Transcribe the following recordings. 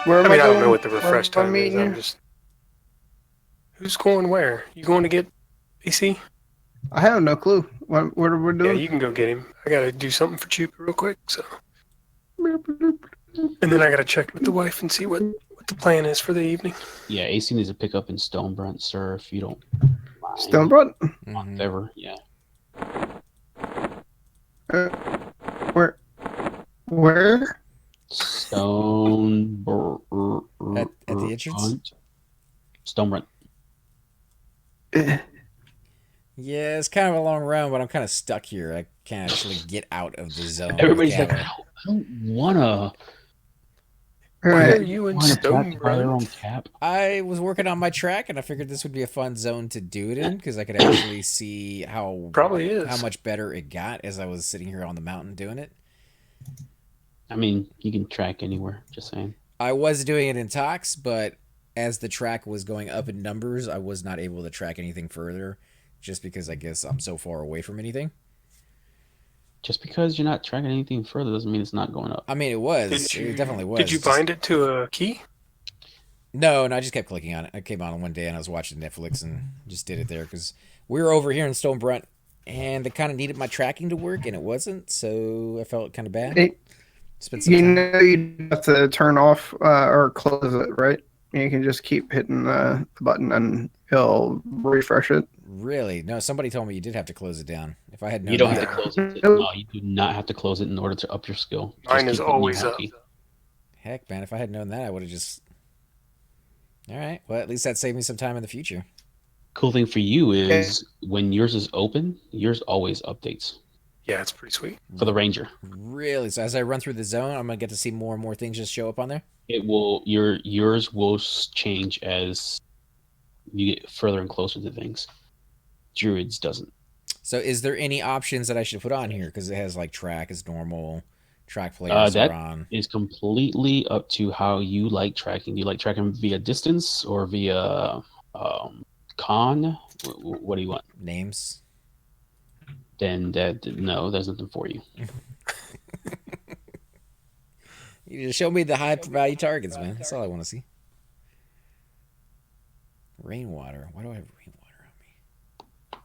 Where I am I mean, I don't know going? what the Where refresh am I time is. meeting I'm you? just. Who's going where? You going to get AC? I have no clue. What are we Yeah, doing? you can go get him. I gotta do something for Chupa real quick, so. And then I gotta check with the wife and see what the plan is for the evening. Yeah, AC needs to pick up in Stonebrunt, sir, if you don't mind. Stonebrunt? Mm-hmm. Whatever, yeah. Uh, where? Where? At the entrance. Stonebrunt. Eh, Yeah, it's kind of a long run, but I'm kind of stuck here. I can't actually get out of the zone. I Everybody's can't like, have I don't wanna. Why Alright. are you in Want to practify their Stonebrunt? own cap? I was working on my track, and I figured this would be a fun zone to do it in because I could actually see Probably how is. much better it got as I was sitting here on the mountain doing it. I mean, you can track anywhere. Just saying. I was doing it in talks, but as the track was going up in numbers, I was not able to track anything further, just because I guess I'm so far away from anything. Just because you're not tracking anything further doesn't mean it's not going up. I mean, it definitely Did was. you Just bind it to a key? no, I just kept clicking on it. I came on one day and I was watching Netflix and just did it there because we were over here in Stonebrunt and they kind of needed my tracking to work and it wasn't, so I felt kind of bad. It, Spent some you time. know you have to turn off or close it, right? You can just keep hitting the button and it'll refresh it. Really? No, somebody told me you did have to close it down. If I had You known don't have to that, close it. Nope. No, you do not have to close it in order to up your skill. Just Mine is keep hitting your always up. hotkey. heck, man, if I had known that, I would have just. All right. Well, at least that saved me some time in the future. Cool thing for you is when yours is open, yours always updates Yeah, it's pretty sweet. for the ranger. Really? So as I run through the zone, I'm gonna get to see more and more things just show up on there. It will yours will change as you get further and closer to things. Druids doesn't. So is there any options that I should put on here? Because it has like track is normal, track players are That on. is completely up to how you like tracking. Do you like tracking via distance or via con? What do you want? Names. Then no, there's nothing for you. You just show me the high value targets, man. That's all I want to see. Rainwater. Why do I have rainwater on me?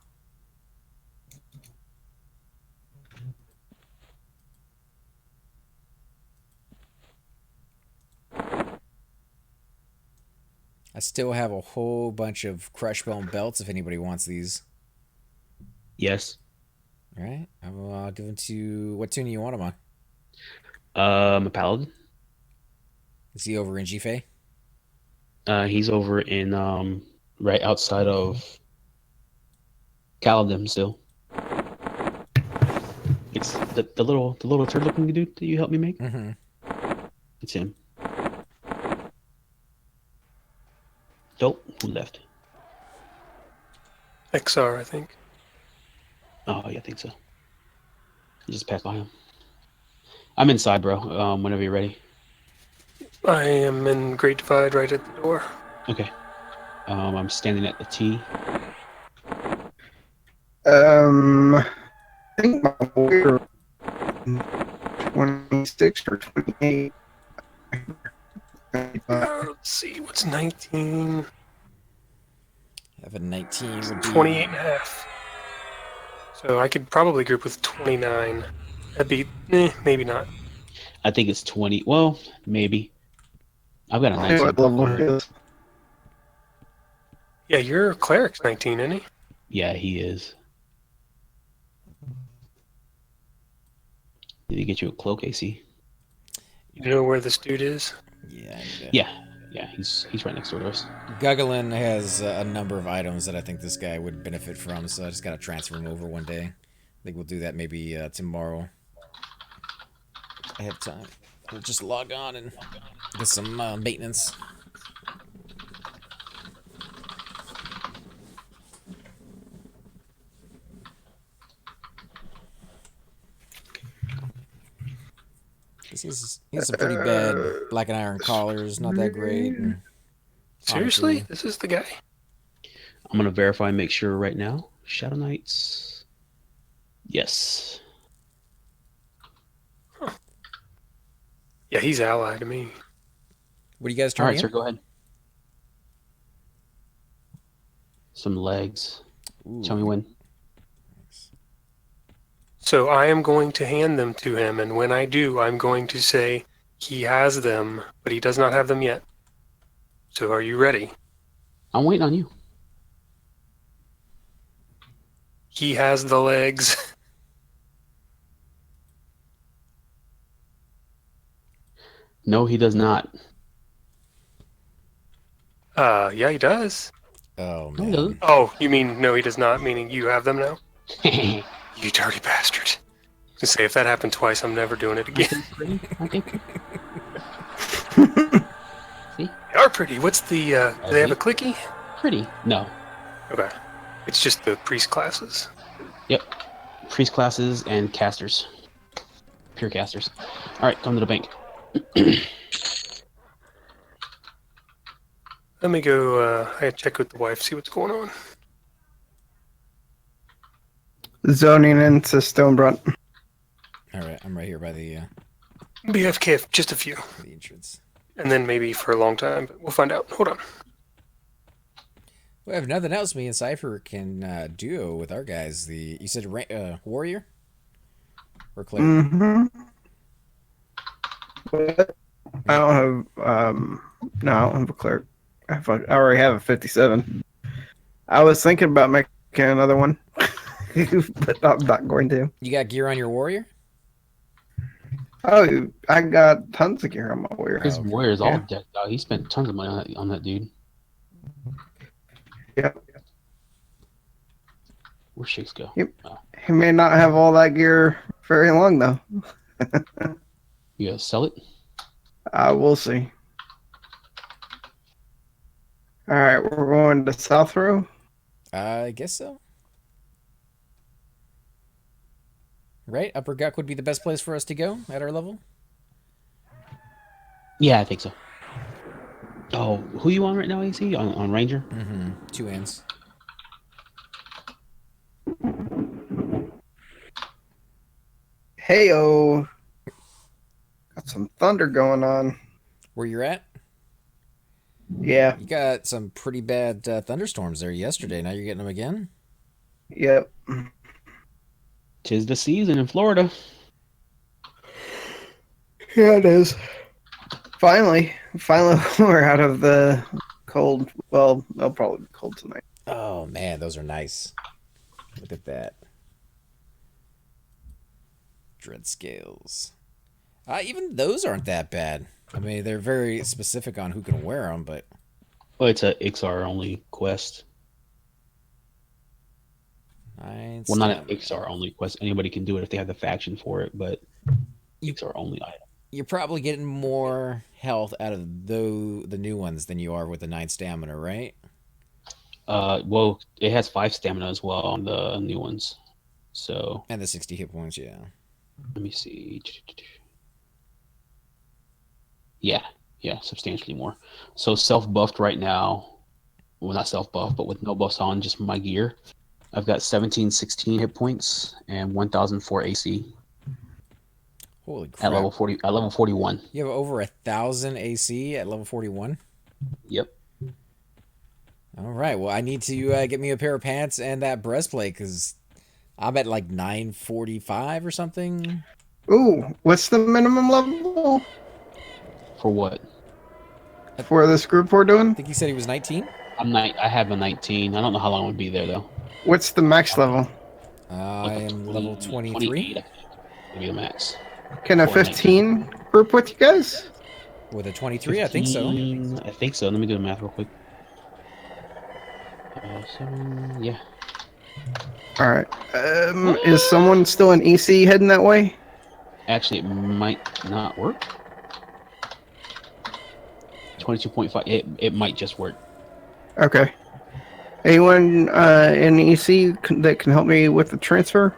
I still have a whole bunch of crush bone belts if anybody wants these. Yes. All right. I'll give them to. What tune do you want them on? A paladin. Is he over in Gfay? He's over in right outside of Caladem still. It's the little turd looking dude that you helped me make. Mm-hmm. It's him. Nope, who left? XR, I think. Oh yeah, I think so. You just passed by him. I'm inside, bro. Whenever you're ready. I am in Great Divide right at the door. Okay. I'm standing at the T. I think my boy 26 or 28. Let's see, what's 19? Have a 19 would be 28 and a half. So I could probably group with 29. That'd be, maybe not. I think it's 20. Well, maybe. I've got a 19. What level it is. Yeah, your cleric's 19, isn't he? Yeah, he is. Did he get you a cloak, AC? You know where this dude is? Yeah. Yeah, he's right next door to us. Guggulin has a number of items that I think this guy would benefit from, so I just gotta transfer him over one day. I think we'll do that maybe tomorrow. I have time. We'll just log on and get some maintenance. He has some pretty bad black and iron collars, not that great. And Seriously? honestly, This is the guy? I'm gonna verify and make sure right now. Shadow Knights. Yes. Yeah, he's allied to me. What are you guys All right, turning sir, in? go ahead. Some legs. Tell me Ooh. when. So I am going to hand them to him, and when I do, I'm going to say he has them, but he does not have them yet. So are you ready? I'm waiting on you. He has the legs. No, he does not. Yeah, he does. Oh No, he doesn't. man. Oh, you mean no, he does not, meaning you have them now? You dirty bastard. To say if that happened twice, I'm never doing it Aren't again. they pretty? Aren't they pretty? See? They are pretty. What's the, do they have a See? clicky? Pretty. No. Okay. It's just the priest classes. Yep. Priest classes and casters. Pure casters. All right, come to the bank. Let me go, I check with the wife, see what's going on. Zoning into Stonebrunt. All right, I'm right here by the BFK, just a few. entrance. And then maybe for a long time, but we'll find out. Hold on. Well, if nothing else, me and Cypher can duo with our guys. You said warrior or cleric? Mm-hmm. I don't have no, I don't have a clerk. I already have a 57. I was thinking about making another one, but I'm not going to. You got gear on your warrior? Oh, I got tons of gear on my warrior. His okay. warrior's all Yeah. decked out. He spent tons of money on that dude. Yep. Where'd Shakes go? Yep. Oh, He may not have all that gear very long though. you gotta sell it? We'll see. All right, we're going to South Row. I guess so. Right? Upper Guck would be the best place for us to go at our level? Yeah, I think so. Oh, who you on right now, AC? On Ranger? Mm-hmm. 2 ends. Heyo. Got some thunder going on. Where you're at? Yeah. You got some pretty bad thunderstorms there yesterday. Now you're getting them again? Yep. Tis the season in Florida. Yeah, it is. Finally we're out of the cold. Well, it'll probably be cold tonight. Oh, man, those are nice. Look at that. Dread scales. Even those aren't that bad. I mean, they're very specific on who can wear them, but... Well, it's a XR only quest. Well, not an XR only quest. Anybody can do it if they have the faction for it, but XR only item. You're probably getting more health out of the new ones than you are with the 9 stamina, right? Well, it has 5 stamina as well on the new ones. So And the 60 hit points, yeah. let me see. Yeah, substantially more. So self-buffed right now. Well, not self-buffed, but with no buffs on, just my gear. I've got 1716 hit points and 1004 AC Holy crap. at level 40. At level 41. You have over 1,000 AC at level 41? Yep. All right. Well, I need to get me a pair of pants and that breastplate because I'm at like 945 or something. Ooh, what's the minimum level For what? for this group we're doing? I think he said he was 19. I have a 19. I don't know how long it would be there though. What's the max level? I am level 23. 28, I think, would be the max. Can a For 15 group with you guys? With a 23, I think so. 15, I think so. Let me do the math real quick. Yeah. All right. Is someone still in EC heading that way? Actually, it might not work. 22.5. It might just work. Okay. Anyone in EC that can help me with the transfer?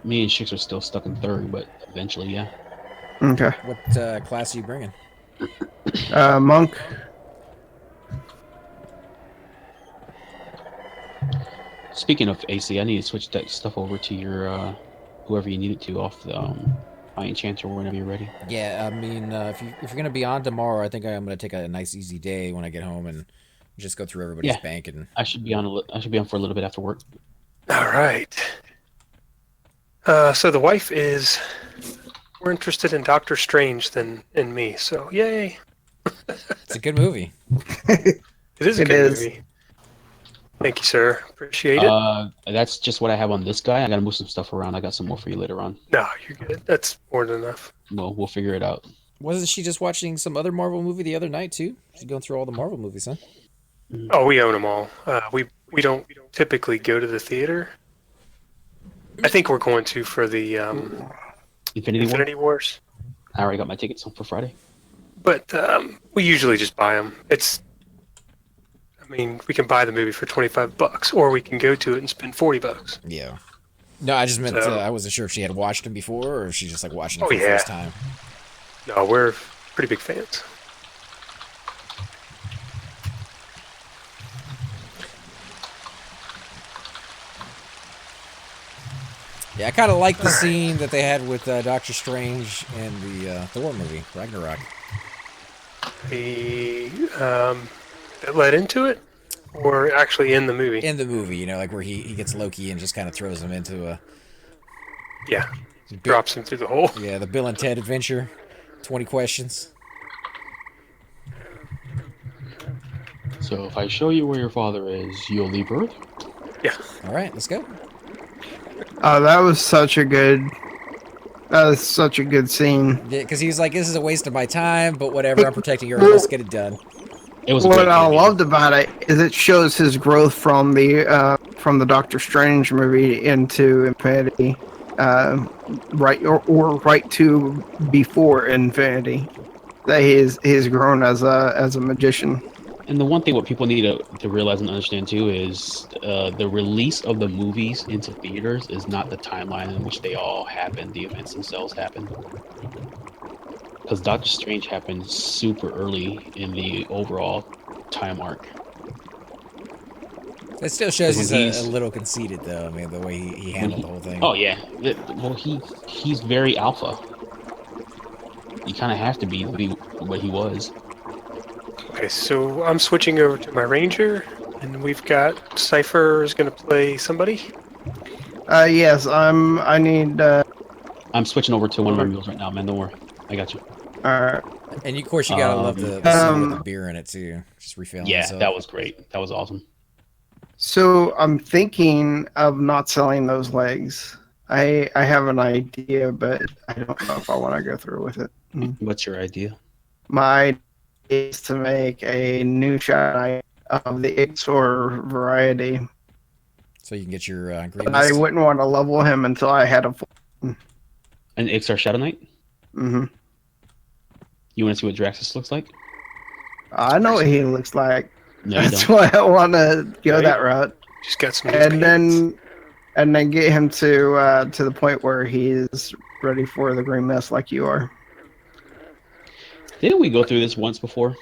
Me and Shix are still stuck in 3rd, but eventually, yeah. Okay. What class are you bringing? Monk. Speaking of AC, I need to switch that stuff over to your whoever you need it to off the by any chance, or whenever you're ready. Yeah, I mean, if you're gonna be on tomorrow, I think I'm gonna take a nice easy day when I get home and just go through everybody's Yeah. bank and. I should be on. I should be on for a little bit after work. All right. So the wife is more interested in Doctor Strange than in me. So yay! It's a good movie. It is a It good is. movie. Thank you, sir. Appreciate it. That's just what I have on this guy. I gotta move some stuff around. I got some more for you later on. No, you're good. That's more than enough. Well, we'll figure it out. Wasn't she just watching some other Marvel movie the other night too? She's going through all the Marvel movies, huh? Oh, we own them all. We don't typically go to the theater. I think we're going to for the Infinity Wars. I already got my tickets for Friday. But we usually just buy them. I mean, we can buy the movie for $25, or we can go to it and spend $40. Yeah. No, I just meant So- I wasn't sure if she had watched him before or if she's just like watching it Oh, for the yeah. first time. No, we're pretty big fans. Yeah, I kind of like the scene that they had with Doctor Strange and the Thor movie, Ragnarok. That led into it, or actually in the movie. In the movie, you know, like where he gets Loki and just kind of throws him into a... Yeah, drops him through the hole. Yeah, the Bill and Ted adventure. 20 questions. So if I show you where your father is, you'll leave Earth? Yeah. All right, let's go. That was such a good. That was such a good scene. Yeah, because he was like, this is a waste of my time, but whatever, I'm protecting Earth, let's get it done. It was a What great I movie. loved about it is it shows his growth from the Doctor Strange movie into Infinity, right or right to before Infinity. That he's grown as a magician. And the one thing what people need to realize and understand too is the release of the movies into theaters is not the timeline in which they all happen, the events themselves happen. Because Doctor Strange happened super early in the overall time arc. It still shows When he's he's- a little conceited, though. I mean, the way he handled the whole thing. Oh yeah, well he's very alpha. You kind of have to be what he was. Okay, so I'm switching over to my Ranger, and we've got Cypher is going to play somebody. Yes, I need. I'm switching over to one of my mules right now, man. Don't worry, I got you. And of course, you gotta love the scene with the beer in it, too. Just refilling Yeah, himself. that was great. That was awesome. So I'm thinking of not selling those legs. I have an idea, but I don't know if I want to go through with it. What's your idea? My idea is to make a new shot of the Ixor variety. So you can get your green But I list. wouldn't want to level him until I had a full. An XR Shadow Knight? Mm-hmm. You want to see what Draxus looks like? I know what he looks like. No, you That's don't. why I want to go Right. that route, Just got some. new and pants. then get him to the point where he's ready for the green mist like you are. Didn't we go through this once before?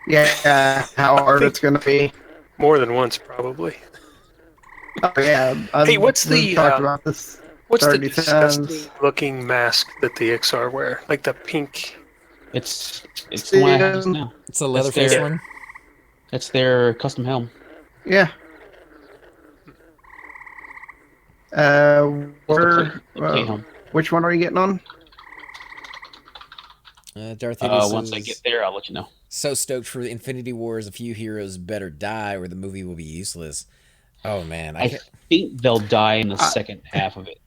Yeah, how hard it's gonna be. More than once, probably. Oh yeah. Hey, what's we've the, talked about this? What's the 30 disgusting times. looking mask that the XR wear? Like the pink. It's the one I have just now. It's a Leatherface fair. one. It's their custom helm. Yeah. It's the Where? plate helm. Which one are you getting on? Darth Vader Once I says, get there, I'll let you know. so stoked for the Infinity Wars, a few heroes better die or the movie will be useless. Oh, man. I think they'll die in the second half of it.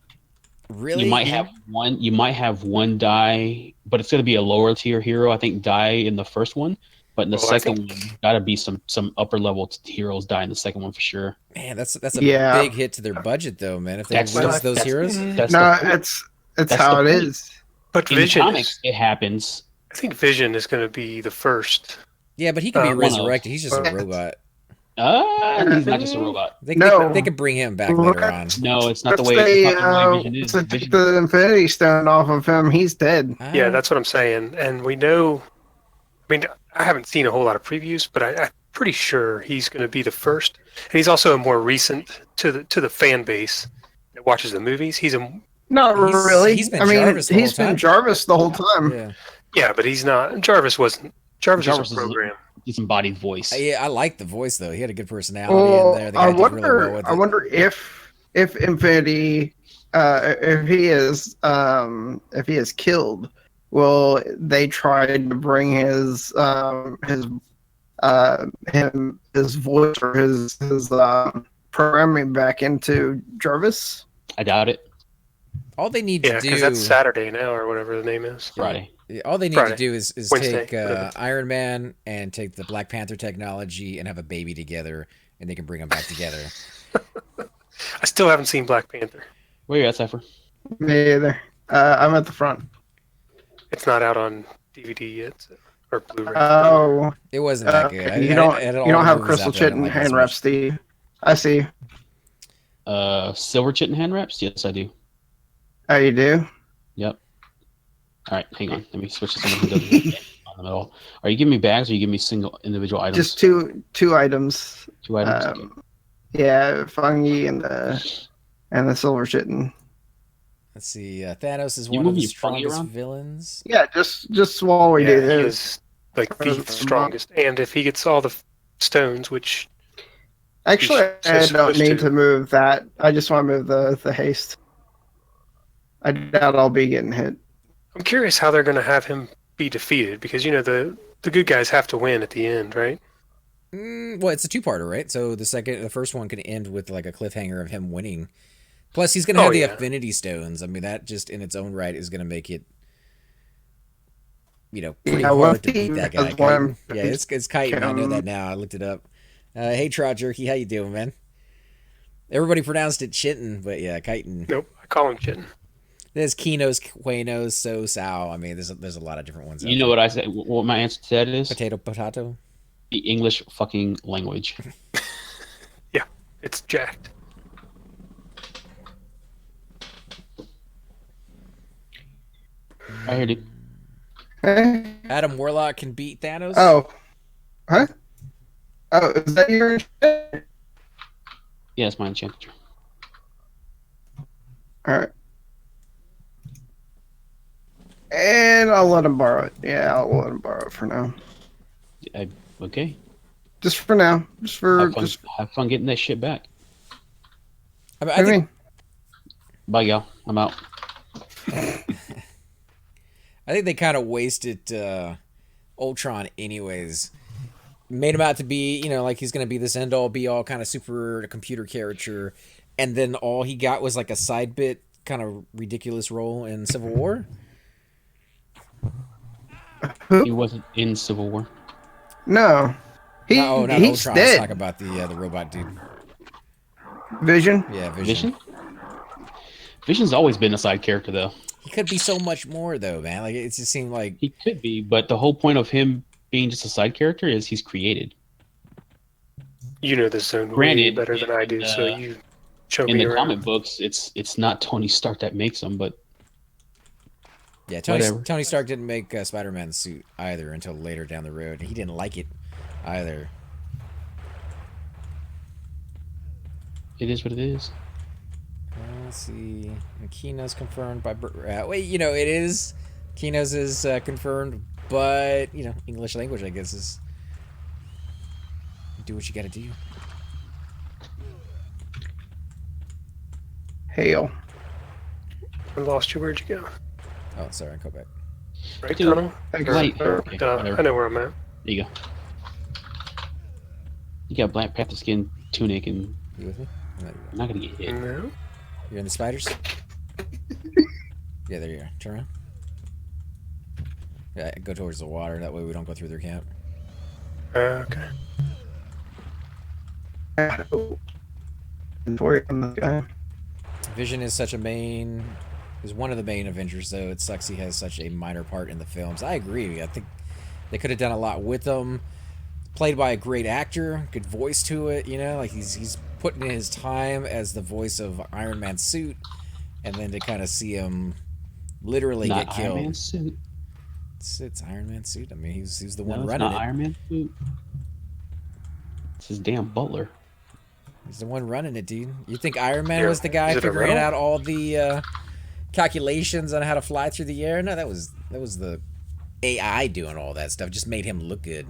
Really? You might have one. You might have one die, but it's going to be a lower tier hero. I think die in the first one, but in the Well, I second think- one, got to be some upper level heroes die in the second one for sure. Man, that's a Yeah. big hit to their budget, though, man. If they That's- lose those that's- heroes. That's No, the point. it's That's how the it point. is. But In Vision comics, is, it happens. I think Vision is going to be the first. Yeah, but he can be one of- resurrected. He's just a Uh, robot. He's not just a robot. They could bring him back later on. No, it's not the way. Let's It's say, not the way Vision is. let's take Vision- the Infinity Stone off of him. He's dead. Yeah, that's what I'm saying. And we know. I mean, I haven't seen a whole lot of previews, but I'm pretty sure he's going to be the first. And he's also a more recent to the fan base that watches the movies. He's a Not really. He's been I mean, Jarvis the he's whole been time. Jarvis the whole time. Yeah. Yeah, but he's not. Jarvis wasn't. Jarvis Jarvis is a program. disembodied voice. Yeah, I like the voice though. He had a good personality in there. The I guy did really well wonder. with I it. wonder if Infinity, if he is killed, will they try to bring his voice or his programming back into Jarvis? I doubt it. All they need Yeah, to because do. that's Saturday now, or whatever the name is. Friday. All they need Friday. to do is Wednesday, take whatever. Iron Man and take the Black Panther technology and have a baby together, and they can bring them back together. I still haven't seen Black Panther. Where you at, Cypher? Me either. I'm at the front. It's not out on DVD yet, or Blu-ray. Oh, It wasn't that good. you don't have Crystal Chit and hand wraps, do you? I see. Silver chit and hand wraps? Yes, I do. Oh, you do? Yep. All right, hang on. Let me switch to someone who doesn't on them at all. Are you giving me bags or you give me single individual items? Just two items. 2 items. Okay. Yeah, fungi and the silver chitin. Let's see. Thanos is You one of the moving your fungi strongest around? villains. Yeah, just while we Yeah, do he this. is like the strongest. And if he gets all the stones, which Actually, He's I don't supposed need to. to move that. I just want to move the haste. I doubt I'll be getting hit. I'm curious how they're going to have him be defeated, because the good guys have to win at the end, right? Well, it's a two-parter, right? So the first one can end with like a cliffhanger of him winning. Plus, he's gonna have the Affinity Stones. I mean, that just in its own right is gonna make it, pretty hard to beat that guy. Chitin. Yeah, it's Chitin. I know that now. I looked it up. Hey, Trot Jerky, how you doing, man? Everybody pronounced it Chitin, but yeah, Chitin. Nope, I call him Chitin. There's Kinos, Quanos, So, Sao. I mean, there's a lot of different ones. You know what I said? What my answer to that is? Potato. The English fucking language. Yeah, it's jacked. I heard it. Hey? Adam Warlock can beat Thanos. Oh. Huh? Oh, is that your... Yeah, it's my enchanted. Alright. And I'll let him borrow it. Yeah, I'll let him borrow it for now. Okay. Just for now. Have fun getting that shit back. I think Bye, y'all. I'm out. I think they kind of wasted Ultron anyways. Made him out to be, like he's going to be this end-all, be-all kind of super computer character. And then all he got was like a side bit kind of ridiculous role in Civil War. He wasn't in Civil War. No. Not He's Ultron. dead. Let's talk about the robot dude. Vision? Yeah, Vision. Vision's always been a side character, though. He could be so much more, though, man. Like, it just seemed like... He could be, but the whole point of him being just a side character is he's created. You know this zone way better than I do, so you show me in the around. comic books, it's not Tony Stark that makes him, but yeah, Tony Stark didn't make Spider-Man's suit either until later down the road. He didn't like it either. it is what it is. Let's see. Kino's confirmed by... wait, it is... Kino's is confirmed, but, English language, I guess, is... Do what you gotta do. Hail. I lost you. Where'd you go? Oh, sorry, go back. Right Dude, tunnel? Right. Okay, I know where I'm at. There you go. You got Black Panther skin, tunic, and You with me? I'm not gonna get hit. No. You're in the spiders? Yeah, there you are. Turn around. Yeah, go towards the water. That way we don't go through their camp. Okay. Vision is is one of the main Avengers, though. It sucks he has such a minor part in the films. I agree. I think they could have done a lot with him. Played by a great actor, good voice to it, like he's putting in his time as the voice of Iron Man's suit, and then to kind of see him literally Not get killed. Iron Man's suit. It's Iron Man's suit. I mean, he's the No, one it's running not it. Iron Man's suit. It's his damn butler. He's the one running it, dude. You think Iron Man Yeah. was the guy Is it a figuring riddle? out all the calculations on how to fly through the air. No, that was the AI doing all that stuff. Just made him look good.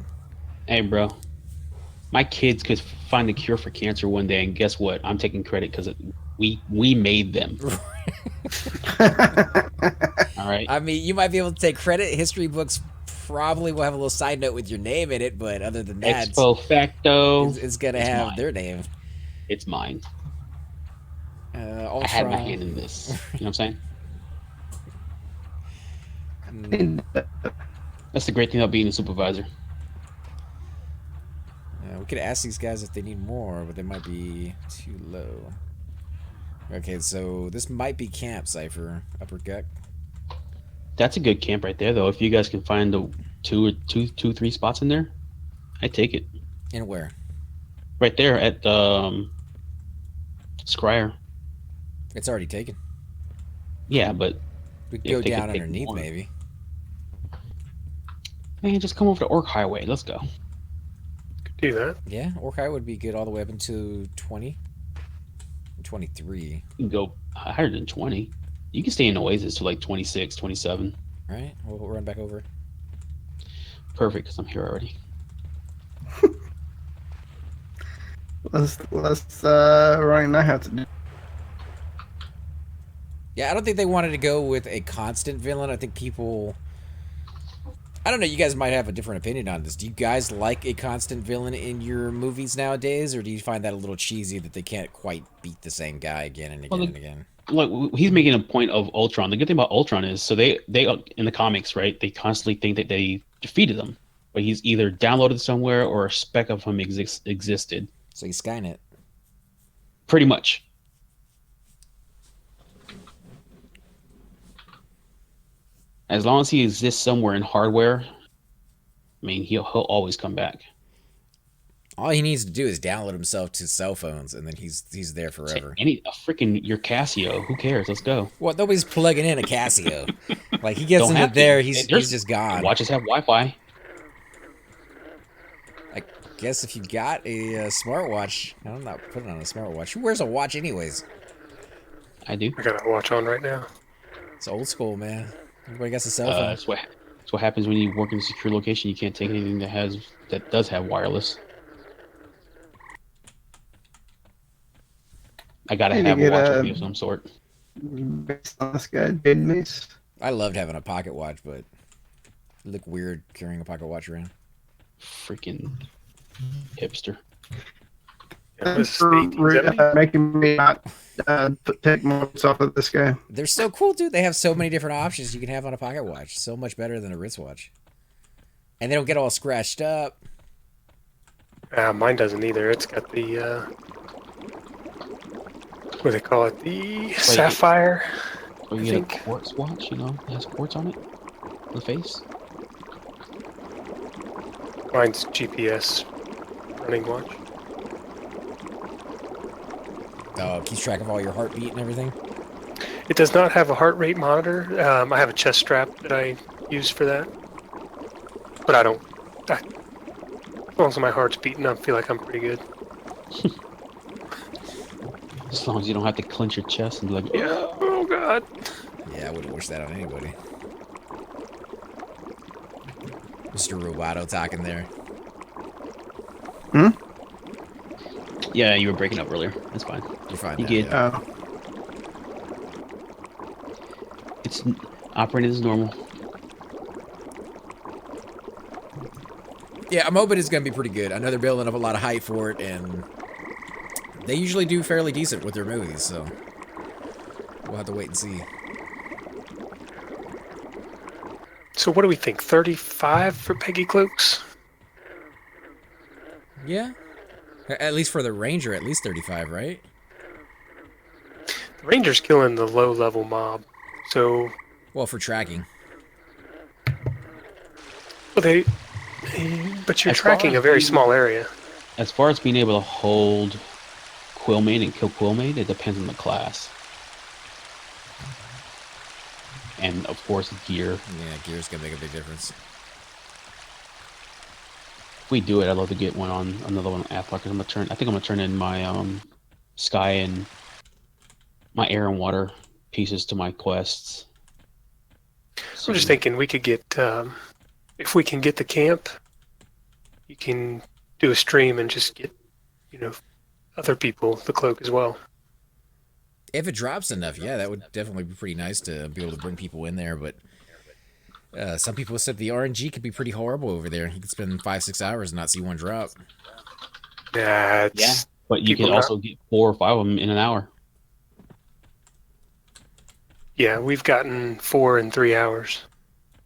Hey, bro. My kids could find a cure for cancer one day, and guess what? I'm taking credit because we made them. All right. I mean, you might be able to take credit. History books probably will have a little side note with your name in it, but other than that, Expo facto. it's gonna have their name. It's mine. Ultron. I had my hand in this. You know what I'm saying? That's the great thing about being a supervisor. We could ask these guys if they need more, but they might be too low. Okay, so this might be camp, Cypher. Upper Gut. That's a good camp right there, though. If you guys can find the two, 3 spots in there, I take it. And where? Right there at Scryer. It's already taken. Yeah, but we could go down underneath, maybe. Man, just come over to Orc Highway. Let's go. Could do that. Yeah, Orc Highway would be good all the way up into 20. 23. You can go higher than 20. You can stay in Oasis to like 26, 27. All right, we'll run back over. Perfect, because I'm here already. let's right now have to do. Yeah, I don't think they wanted to go with a constant villain. I think people... I don't know, you guys might have a different opinion on this. Do you guys like a constant villain in your movies nowadays, or do you find that a little cheesy that they can't quite beat the same guy again and again and again? Like, he's making a point of Ultron. The good thing about Ultron is, so they in the comics, right, they constantly think that they defeated him, but he's either downloaded somewhere or a speck of him existed. So he's Skynet. Pretty much. As long as he exists somewhere in hardware, I mean, he'll always come back. All he needs to do is download himself to cell phones, and then he's there forever. Your Casio, who cares? Let's go. Well, nobody's plugging in a Casio. Like, he gets into there, he's just gone. Watches have Wi-Fi. I guess if you got a smartwatch, I'm not putting on a smartwatch. Who wears a watch anyways? I do. I got a watch on right now. It's old school, man. Everybody got a cell phone. That's what happens when you work in a secure location. You can't take anything that does have wireless. I gotta have a watch with me of some sort. Based on this guy, Mace. I loved having a pocket watch, but it looked weird carrying a pocket watch around. Freaking hipster. Thanks for making me not take notes off of this guy. They're so cool, dude. They have so many different options you can have on a pocket watch. So much better than a wristwatch. And they don't get all scratched up. Mine doesn't either. It's got the, what do they call it? The Sapphire. Or you get a quartz watch, you know? It has quartz on it? On the face? Mine's GPS running watch. Oh, it keeps track of all your heartbeat and everything? It does not have a heart rate monitor. I have a chest strap that I use for that. But I don't... as long as my heart's beating, I feel like I'm pretty good. As long as you don't have to clench your chest and be like, yeah, oh god. Yeah, I wouldn't wish that on anybody. Mr. Roboto talking there. Hmm? yeah, you were breaking up earlier. That's fine. You're fine. You now, get. yeah. It's operating as normal. Yeah, I'm hoping it's going to be pretty good. I know they're building up a lot of hype for it, and they usually do fairly decent with their movies, so we'll have to wait and see. So what do we think? 35 for Peggy Cloaks? Yeah. At least for the Ranger, at least 35, right? The Ranger's killing the low-level mob, so... Well, for tracking. Well, but you're tracking a very small area. As far as being able to hold Quillmaid and kill Quillmaid, it depends on the class. And, of course, gear. Yeah, gear's going to make a big difference. If we do it, I'd love to get one on another one on Athlar, because I think I'm gonna turn in my Sky and my Air and Water pieces to my quests. I'm just thinking we could get, if we can get the camp, you can do a stream and just get, other people the cloak as well. If it drops enough, yeah, that would definitely be pretty nice to be able to bring people in there. But some people said the RNG could be pretty horrible over there. You could spend 5-6 hours and not see one drop. Yeah, but you can also get 4 or 5 of them in an hour. Yeah, we've gotten 4 in 3 hours.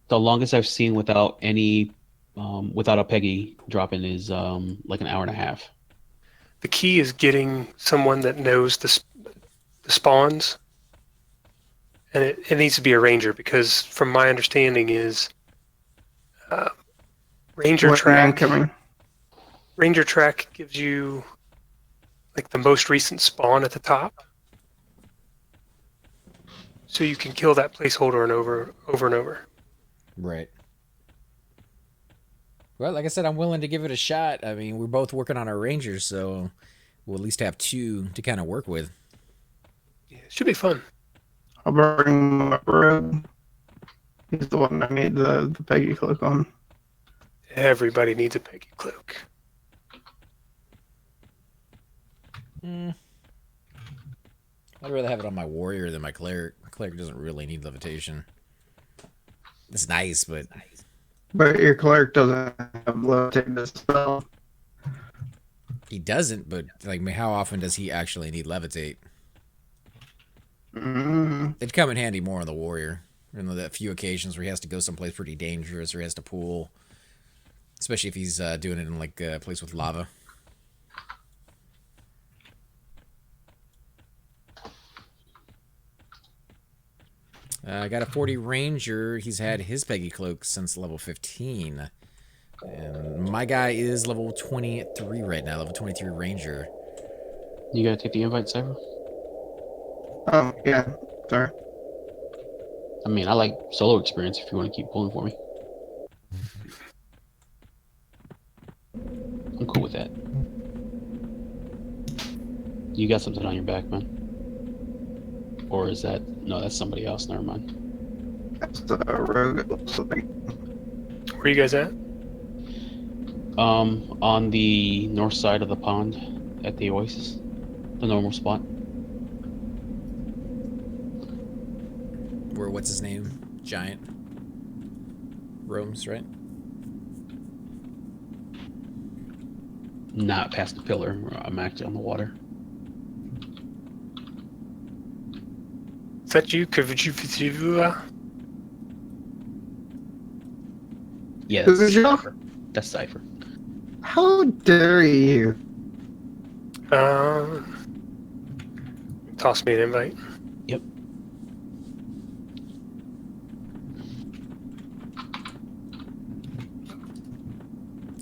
The longest I've seen without any, without a Peggy dropping is like an hour and a half. The key is getting someone that knows the spawns, and it needs to be a ranger, because from my understanding is ranger track gives you like the most recent spawn at the top, so you can kill that placeholder and over and over. Right. Well, like I said, I'm willing to give it a shot. I mean, we're both working on our rangers, so we'll at least have 2 to kind of work with. Yeah, it should be fun. I'll bring my rogue. He's the one I need the Peggy cloak on. Everybody needs a Peggy cloak. I'd rather have it on my warrior than my cleric. Cleric doesn't really need levitation. It's nice, but... But your cleric doesn't have levitate as spell. He doesn't, but like, how often does he actually need levitate? It'd come in handy more on the warrior. That few occasions where he has to go someplace pretty dangerous, or he has to pool. Especially if he's doing it in like a place with lava. I got a 40 ranger. He's had his Peggy cloak since level 15. And my guy is level 23 right now, level 23 ranger. You gotta take the invite, Cypher? Oh, yeah. Sorry. I mean, I like solo experience if you want to keep pulling for me. I'm cool with that. You got something on your back, man? Or is that... No, that's somebody else. Never mind. That's the rogue. Where are you guys at? On the north side of the pond at the oasis. The normal spot. Where, what's his name? Giant roams, right? Not past the pillar. I'm actually on the water. Is that you? Yeah, Who's that's you? Cypher. That's Cypher. How dare you? Toss me an invite. Yep.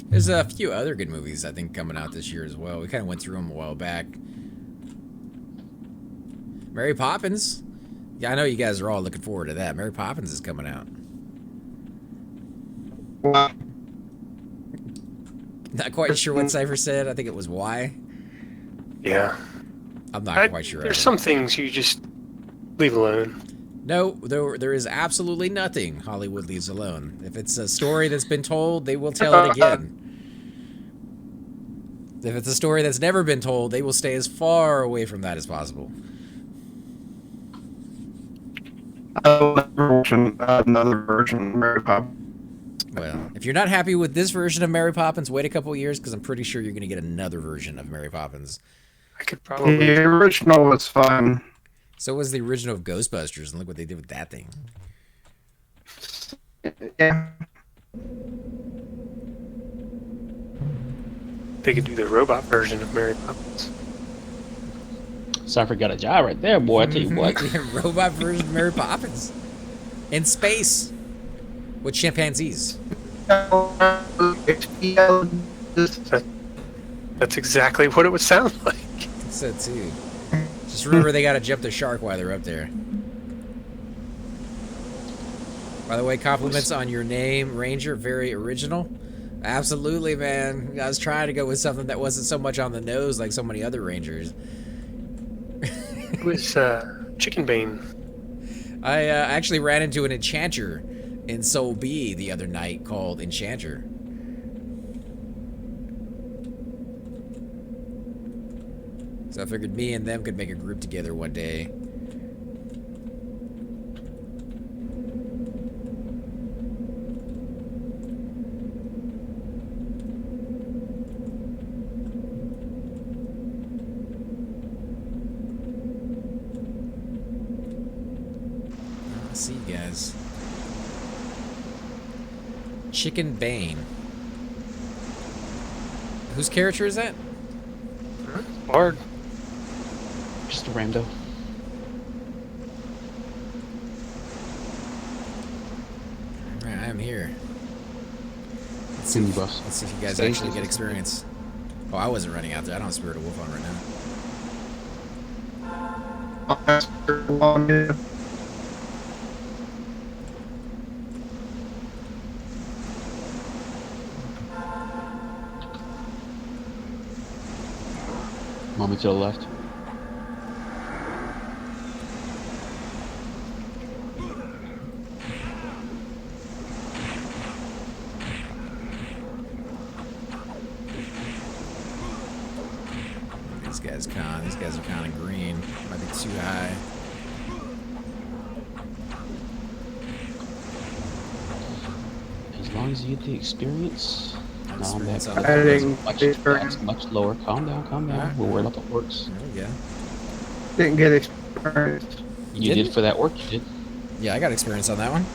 There's a few other good movies, I think, coming out this year as well. We kind of went through them a while back. Mary Poppins. Yeah, I know you guys are all looking forward to that. Mary Poppins is coming out. Wow. Not quite sure what Cypher said. I think it was why. Yeah. I'm not quite sure. There's some things you just leave alone. No, there is absolutely nothing Hollywood leaves alone. If it's a story that's been told, they will tell it again. If it's a story that's never been told, they will stay as far away from that as possible. Another version of Mary Poppins. Well, if you're not happy with this version of Mary Poppins, wait a couple years, because I'm pretty sure you're going to get another version of Mary Poppins. I could probably... The original was fun. So was the original of Ghostbusters, and look what they did with that thing. Yeah. They could do the robot version of Mary Poppins. Cypher got a job right there, boy. I tell you what. Robot version of Mary Poppins. In space. With chimpanzees. That's exactly what it would sound like. So too. Just remember they gotta jump the shark while they're up there. By the way, compliments on your name, Ranger. Very original. Absolutely, man. I was trying to go with something that wasn't so much on the nose like so many other Rangers. It was Chicken Bane. I actually ran into an enchanter in Soul B the other night called Enchanter. So I figured me and them could make a group together one day. I'll see you guys. Chicken Bane. Whose character is that? Bard. Just a rando. Alright, I am here. Let's See see, you, boss. let's see if you guys Stay actually safe. get experience. Oh, I wasn't running out there. I don't have Spirit of Wolf on right now. Mommy to the left. These guys are kind of green. Might be too high. As long as you get the experience. Experience on That the I didn't much, get experience. that's much lower. Calm down, calm down. Alright. We'll worry about the orcs. There we go. Didn't get experience. You Didn't? did for that orc, you did. Yeah, I got experience on that one.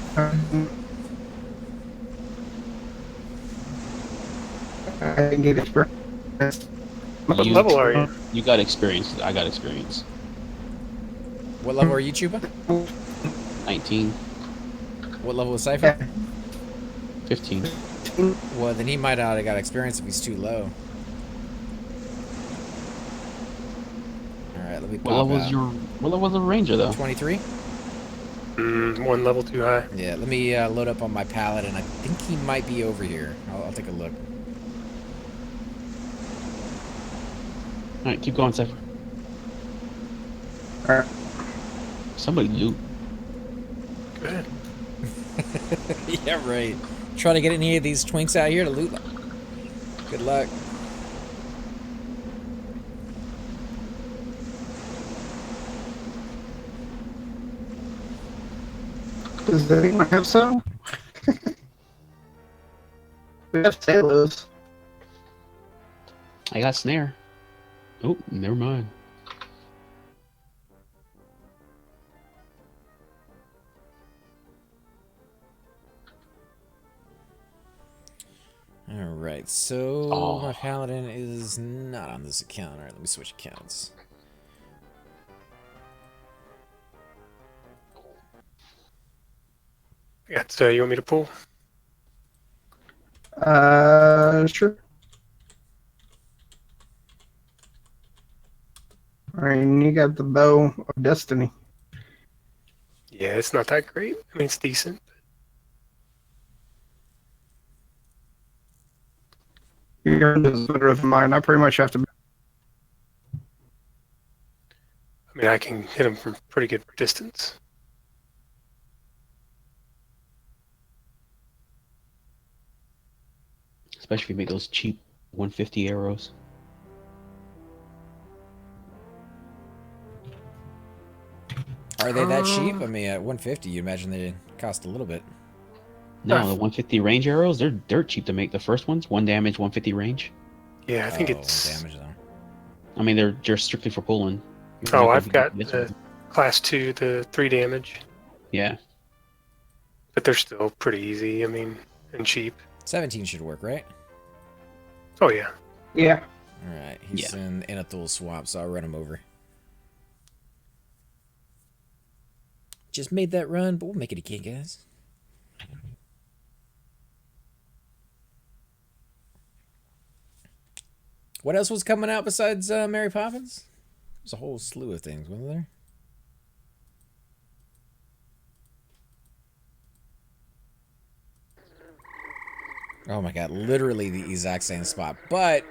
I didn't get experience. What You- level are you? You got experience. I got experience. What level are you, Chupa? 19, What level is Cypher? 15. Well, then he might not have got experience if he's too low. Alright, let me pop What level was the ranger though? 23? One level too high. Yeah, let me load up on my pallet, and I think he might be over here. I'll take a look. Alright, keep going, Cypher. Alright. Somebody loot. Good. Yeah, right. Try to get any of these twinks out here to loot them. Good luck. Does anyone have some? We have sailors. I got snare. Oh, never mind. Alright, so Oh. my paladin is not on this account. Alright, let me switch accounts. I got, you want me to pull? Sure. Alright, and you got the bow of destiny. Yeah, it's not that great. I mean, it's decent. Yours is better than mine. I pretty much have to. I mean, I can hit them from pretty good distance. Especially if you make those cheap 150 arrows. Are they that cheap? I mean, at 150, you imagine they cost a little bit. No, the 150 range arrows, they're dirt cheap to make. The first ones, 1 damage, 150 range. Yeah, I think Oh, it's. damage though. I mean, they're just strictly for pulling. Oh, I've got This the one. class 2, the 3 damage. Yeah. But they're still pretty easy, I mean, and cheap. 17 should work, right? Oh, yeah. Yeah. Alright, he's in a Thule swamp, so I'll run him over. Just made that run, but we'll make it again, guys. What else was coming out besides Mary Poppins? There's a whole slew of things, wasn't there? Oh my god, literally the exact same spot. But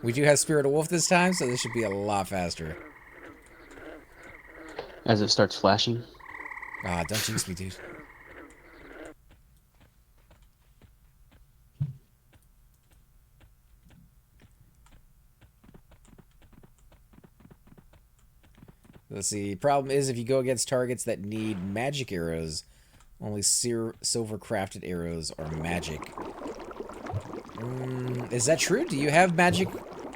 we do have Spirit of Wolf this time, so this should be a lot faster. As it starts flashing. Ah, don't jinx me, dude. Let's see. Problem is, if you go against targets that need magic arrows, only silver crafted arrows are magic. Is that true? Do you have magic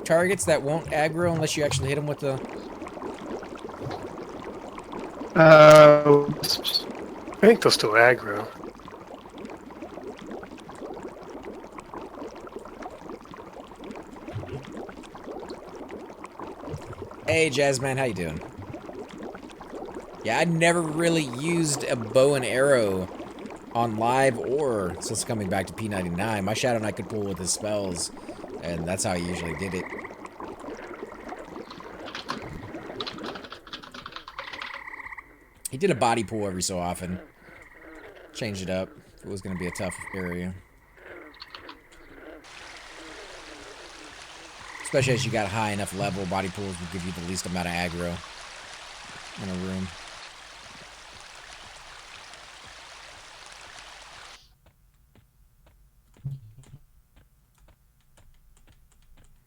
targets that won't aggro unless you actually hit them with the... I think they'll still aggro. Hey, Jazzman, how you doing? Yeah, I never really used a bow and arrow on live or since coming back to P99. My Shadow Knight could pull with his spells, and that's how I usually did it. He did a body pull every so often. Change it up if it was going to be a tough area. Especially as you got high enough level, body pulls will give you the least amount of aggro in a room.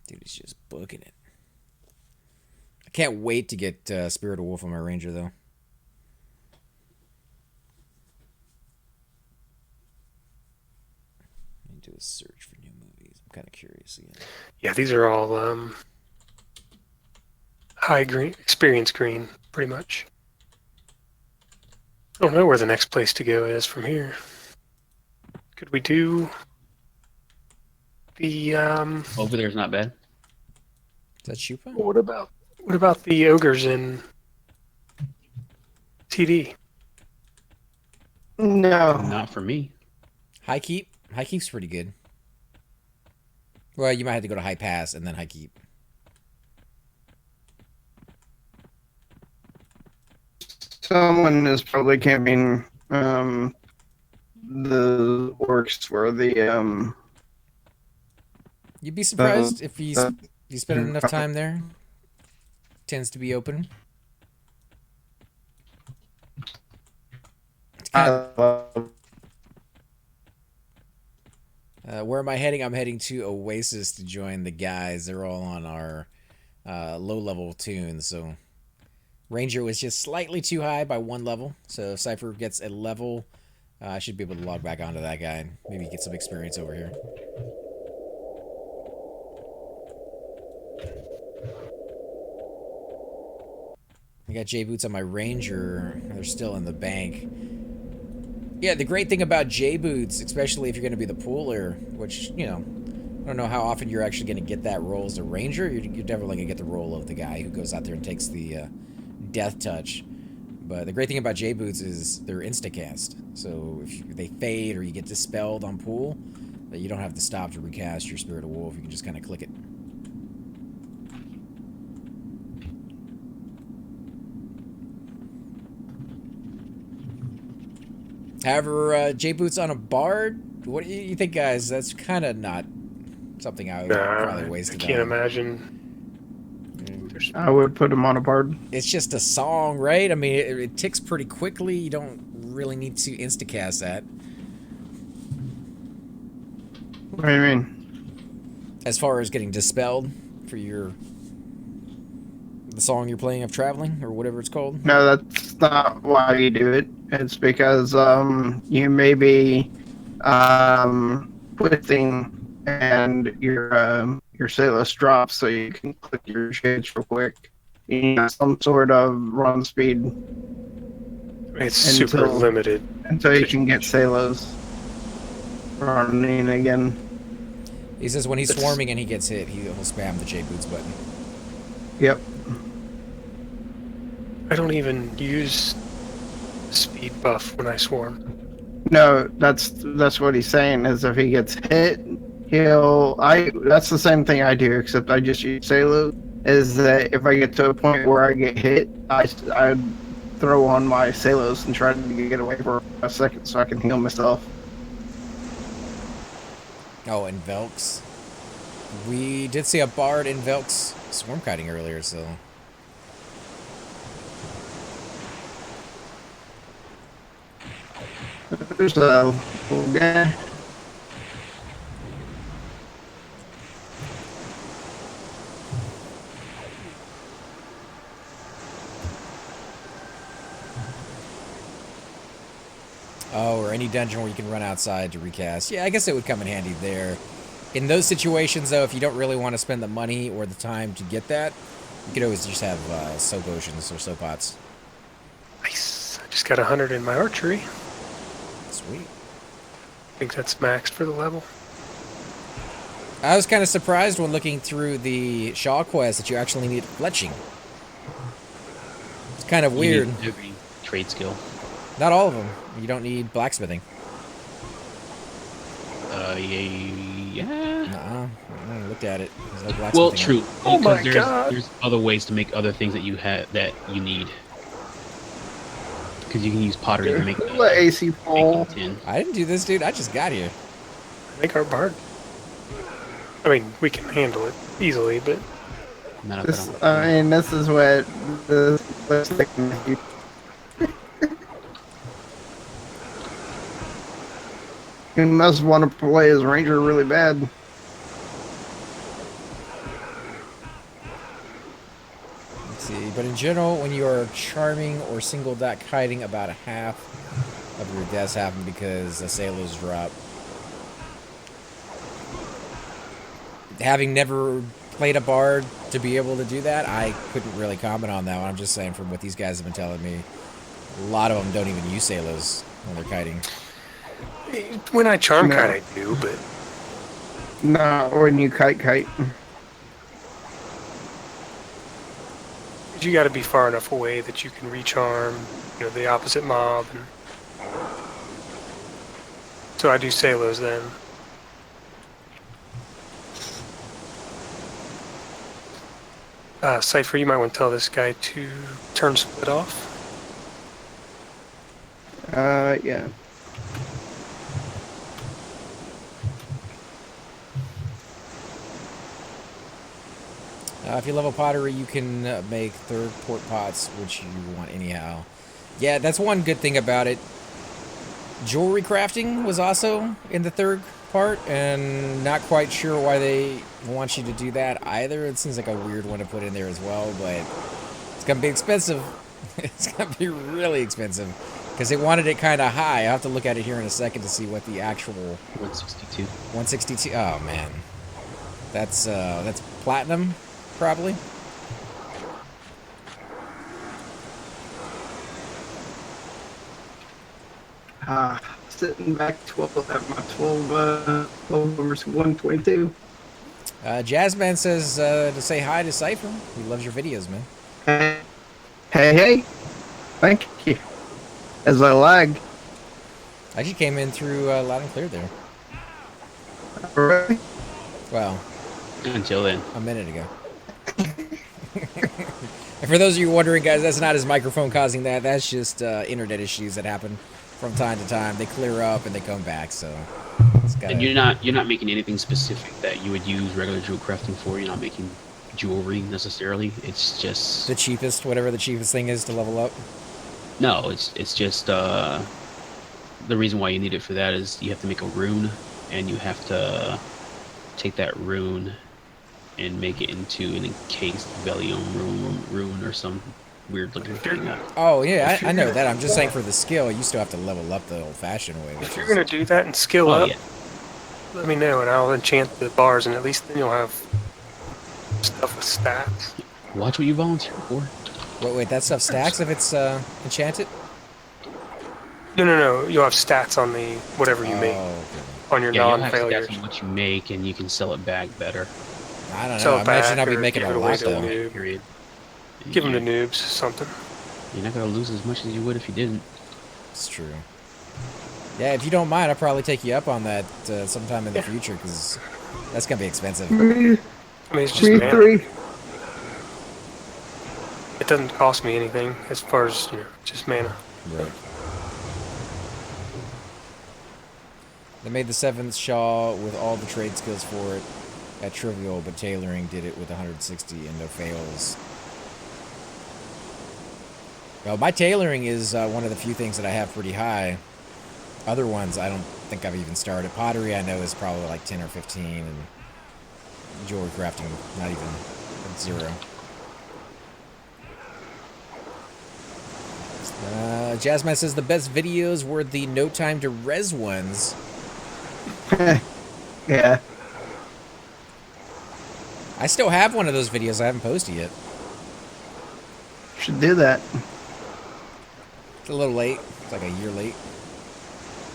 Dude, he's just booking it. I can't wait to get Spirit of Wolf on my Ranger, though. Let me do a search for new movies. I'm kind of curious again. Yeah, these are all high green, experience green, pretty much. I don't know where the next place to go is from here. Could we do the Over there's not bad. Is that Shupa? what about the ogres in TD? No. Not for me. High Keep? High Keep's pretty good. Well, you might have to go to High Pass and then High Keep. Someone is probably camping the orcs where the You'd be surprised if you spend enough time there. Tends to be open. It's kind of, where am I heading? I'm heading to Oasis to join the guys. They're all on our low-level tunes, so... Ranger was just slightly too high by 1 level, so if Cypher gets a level, I should be able to log back onto that guy and maybe get some experience over here. I got J-Boots on my Ranger. They're still in the bank. Yeah, the great thing about J-Boots, especially if you're going to be the pooler, which, you know, I don't know how often you're actually going to get that role as a Ranger. You're definitely going to get the role of the guy who goes out there and takes the death touch. But the great thing about J-Boots is they're insta-cast. So if they fade or you get dispelled on pool, you don't have to stop to recast your Spirit of Wolf. You can just kind of click it. However, J-Boots on a Bard, what do you think, guys? That's kind of not something I would probably waste. I can't imagine. I would put him on a bard. It's just a song, right? I mean, it ticks pretty quickly. You don't really need to instacast that. What do you mean? As far as getting dispelled for the song you're playing of Traveling, or whatever it's called? No, that's not why you do it. It's because you may be twisting and your Salus drops, so you can click your shades real quick. You need some sort of run speed. It's super limited. Until you can get Salus running again. He says when he's swarming and he gets hit, he'll spam the J-Boots button. Yep. I don't even use speed buff when I swarm. No, that's what he's saying, is if he gets hit, that's the same thing I do, except I just use Salus, is that if I get to a point where I get hit, I throw on my Salus and try to get away for a second so I can heal myself. Oh, and Velks. We did see a Bard in Velks swarm kiting earlier, so... There's a little guy. Oh, or any dungeon where you can run outside to recast. Yeah, I guess it would come in handy there. In those situations, though, if you don't really want to spend the money or the time to get that, you could always just have soap oceans or soap pots. Nice. I just got 100 in my archery. Sweet. I think that's maxed for the level. I was kind of surprised when looking through the Shaw quest that you actually need fletching. It's kind of weird. You need every trade skill. Not all of them. You don't need blacksmithing. Yeah. Nuh-uh. I looked at it. There's no blacksmithing. Well, true. Oh my Because God. there's other ways to make other things that you need. Because you can use pottery to make Let AC fall. tin. I didn't do this, dude. I just got here. I think our bard. I mean, we can handle it easily, but Not This, if I mean, this is what the looks like. You must want to play as Ranger really bad. Let's see. But in general, when you are charming or single deck hiding, about a half of your deaths happen because the sailors drop. Having never played a bard to be able to do that, I couldn't really comment on that one. I'm just saying from what these guys have been telling me, a lot of them don't even use sailors when they're kiting. when I charm No. kite, I do, but No, when you kite. you got to be far enough away that you can recharm, the opposite mob. And so I do sailors then. Cypher, you might want to tell this guy to turn split off. Yeah. If you level pottery, you can make third port pots, which you want anyhow. Yeah, that's one good thing about it. Jewelry crafting was also in the third part, and not quite sure why they want you to do that either. It seems like a weird one to put in there as well, but it's going to be expensive. It's going to be really expensive, because they wanted it kind of high. I'll have to look at it here in a second to see what the actual... 162. 162? Oh, man. That's platinum, probably. Sitting back 12 at my 12 over 122. Jazzman says to say hi to Cypher. He loves your videos, man. Hey. Thank you. As I lag. I actually came in through loud and clear there. Alright. Well, Until then. a minute ago. And for those of you wondering, guys, that's not his microphone causing that. That's just internet issues that happen from time to time. They clear up and they come back, so... It's gotta... And you're not making anything specific that you would use regular jewel crafting for. You're not making jewelry necessarily. It's just the cheapest, whatever the cheapest thing is to level up. no. It's just the reason why you need it for that is you have to make a rune, and you have to take that rune and make it into an encased Velium rune or some weird looking thing. Oh, yeah, I know that. I'm just saying for the skill, you still have to level up the old-fashioned way. If you're going to do that and skill Oh up, yeah. let me know and I'll enchant the bars, and at least then you'll have stuff with stats. Watch what you volunteer for. Wait, that stuff stacks if it's enchanted? No. You'll have stats on the whatever you make Okay. on your Yeah, you'll have non-failures. stats on what you make, and you can sell it back better. I don't know. Sell I it imagine back I'll be or making give a it away lot, to the though. noob. Period. Give them to Yeah. noobs something. You're not gonna lose as much as you would if you didn't. It's true. Yeah, if you don't mind, I'll probably take you up on that sometime in the Yeah. future, because that's going to be expensive. I mean, it's just Me mana. 3. It doesn't cost me anything as far as, just mana. Right. They made the 7th Shaw with all the trade skills for it at Trivial, but tailoring did it with 160 and no fails. Well, my tailoring is one of the few things that I have pretty high. Other ones, I don't think I've even started. Pottery, I know, is probably like 10 or 15, and jewelry crafting, not even at 0. Jasmine says the best videos were the no time to res ones. Yeah. I still have one of those videos I haven't posted yet. Should do that. It's a little late. It's like a year late.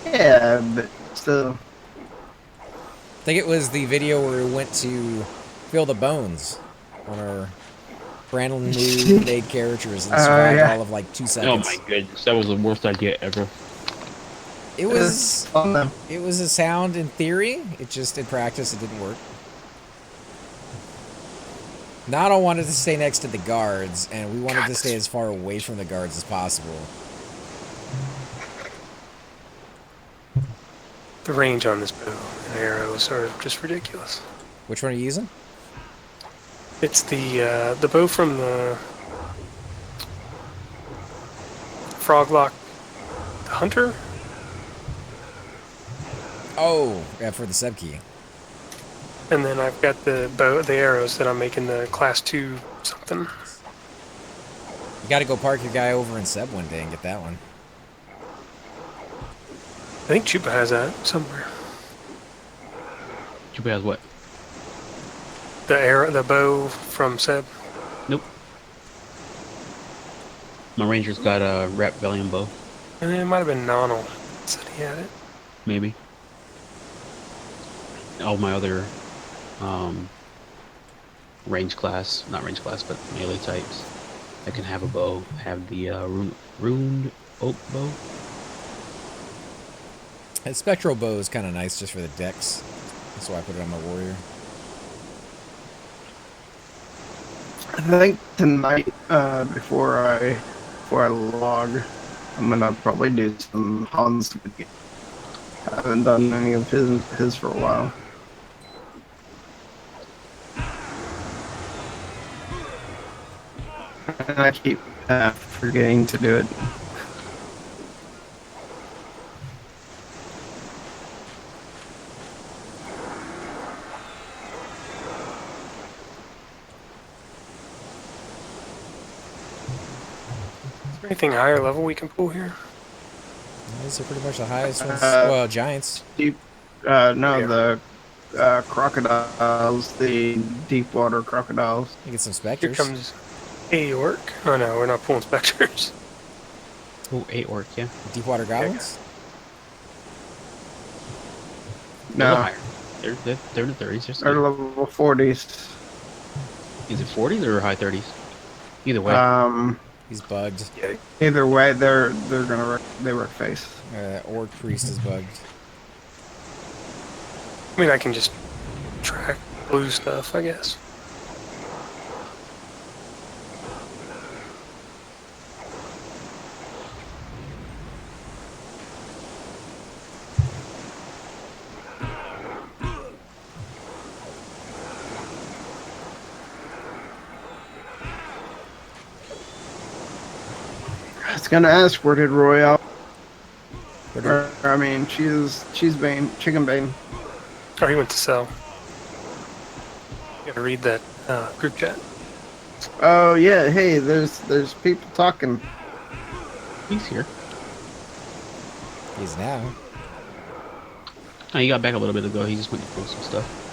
Yeah, but still. I think it was the video where we went to fill the bones on our brand new made characters and survived all of like 2 seconds. Oh my goodness, that was the worst idea ever. It was fun though. It was a sound in theory. It just in practice it didn't work. Nado wanted to stay next to the guards, and we wanted to stay as far away from the guards as possible. The range on this bow and arrow is sort of just ridiculous. Which one are you using? It's the bow from the Froglock Hunter. Oh, yeah, for the sub key. And then I've got the arrows that I'm making the class 2 something. You got to go park your guy over in sub one day and get that one. I think Chupa has that somewhere. Chupa has what? The bow from Seb. Nope. My ranger's got a wrap Valium bow. And it might have been Nonal that said he had it. Maybe. All my other range class, not range class, but melee types, I can have a bow, have the runed oak bow. That spectral bow is kind of nice just for the decks. That's why I put it on my warrior. I think tonight, before I log, I'm gonna probably do some Hans. I haven't done any of his for a while. And I keep forgetting to do it. Is there anything higher level we can pull here? These are pretty much the highest ones. Well, giants. No, the crocodiles, the deep water crocodiles. You get some Here specters. comes a orc. Oh no, we're not pulling specters. Oh, 8 orc, yeah. Deepwater goblins? They're No, higher. They're in the 30s. they're level 40s. Is it 40s or high 30s? Either way. He's bugged. Yeah. Either way, they were face. Orc priest is bugged. I mean, I can just track blue stuff, I guess. I was gonna ask, where did Royale? I mean, cheese Bane, chicken Bane. Oh, he went to sell. You gotta read that group chat. Oh yeah, hey, there's people talking. He's here. He's now. Oh, he got back a little bit ago. He just went to pull some stuff.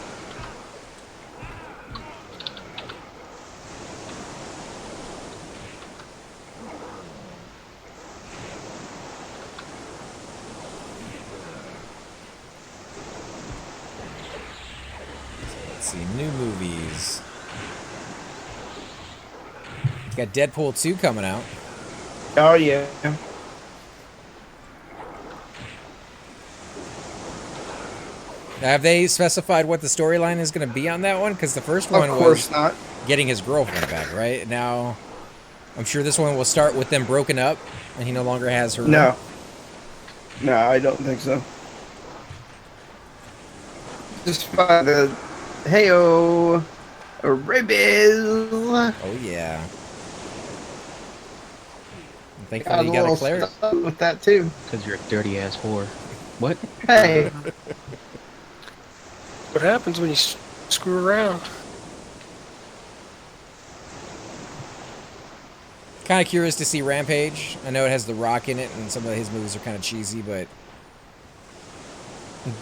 Let's see, new movies. Got Deadpool 2 coming out. Oh yeah. Have they specified what the storyline is going to be on that one? Because the first one Of course was not. getting his girlfriend back, right? Now, I'm sure this one will start with them broken up, and he no longer has her. No. No, I don't think so. Just by the heyo, rabies. Oh yeah. And thankfully, you got a Claire. With that too. Because you're a dirty ass whore. What? Hey, What happens when you screw around? Kind of curious to see Rampage. I know it has The Rock in it, and some of his movies are kind of cheesy, but